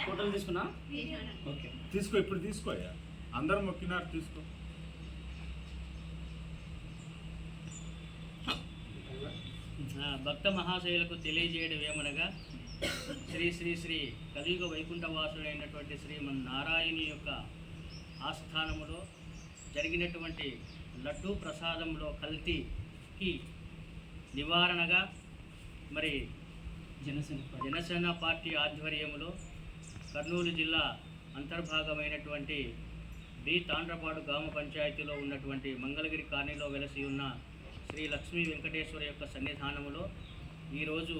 ఫోటోలు తీసుకున్నా. ఓకే తీసుకో, ఇప్పుడు తీసుకోయా, అందరు మొక్కినారు, తీసుకో. భక్త మహాశయులకు తెలియజేయడం ఏమనగా శ్రీ శ్రీ శ్రీ కలియుగ వైకుంఠవాసుడైనటువంటి శ్రీమన్నారాయణి యొక్క ఆస్థానములో జరిగినటువంటి లడ్డూ ప్రసాదంలో కల్తీకి నివారణగా మరి జనసేన పార్టీ ఆధ్వర్యంలో కర్నూలు జిల్లా అంతర్భాగమైనటువంటి బి తాండ్రపాడు గ్రామ పంచాయతీలో ఉన్నటువంటి మంగళగిరి కాలనీలో వెలసి ఉన్న శ్రీ లక్ష్మీ వెంకటేశ్వర యొక్క సన్నిధానములో ఈరోజు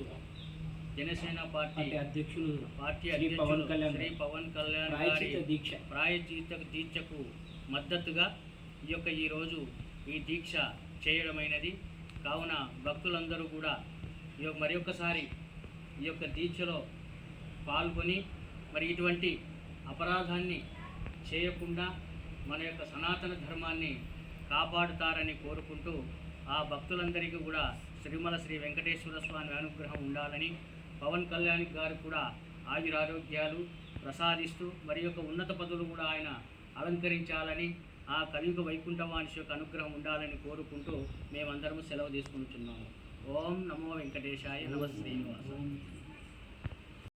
జనసేన పార్టీ అధ్యక్షులు శ్రీ పవన్ కళ్యాణ్ గారి ప్రాయశ్చిత్త దీక్షకు మద్దతుగా ఈరోజు ఈ దీక్ష చేయడమైనది. కావున భక్తులందరూ కూడా మరొకసారి ఈ యొక్క దీక్షలో పాల్గొని మరి ఇటువంటి అపరాధాన్ని చేయకుండా మన యొక్క సనాతన ధర్మాన్ని కాపాడుతారని కోరుకుంటూ ఆ భక్తులందరికీ కూడా తిరుమల శ్రీ వెంకటేశ్వర స్వామి అనుగ్రహం ఉండాలని, పవన్ కళ్యాణ్ గారు కూడా ఆయురారోగ్యాలు ప్రసాదిస్తూ మరి యొక్క ఉన్నత పదవులు కూడా ఆయన అలంకరించాలని, ఆ కలియుగ వైకుంఠవాణి యొక్క అనుగ్రహం ఉండాలని కోరుకుంటూ మేమందరము సెలవు తీసుకుంటున్నాము. ఓం నమో వెంకటేశాయ, నమ శ్రీనివాస.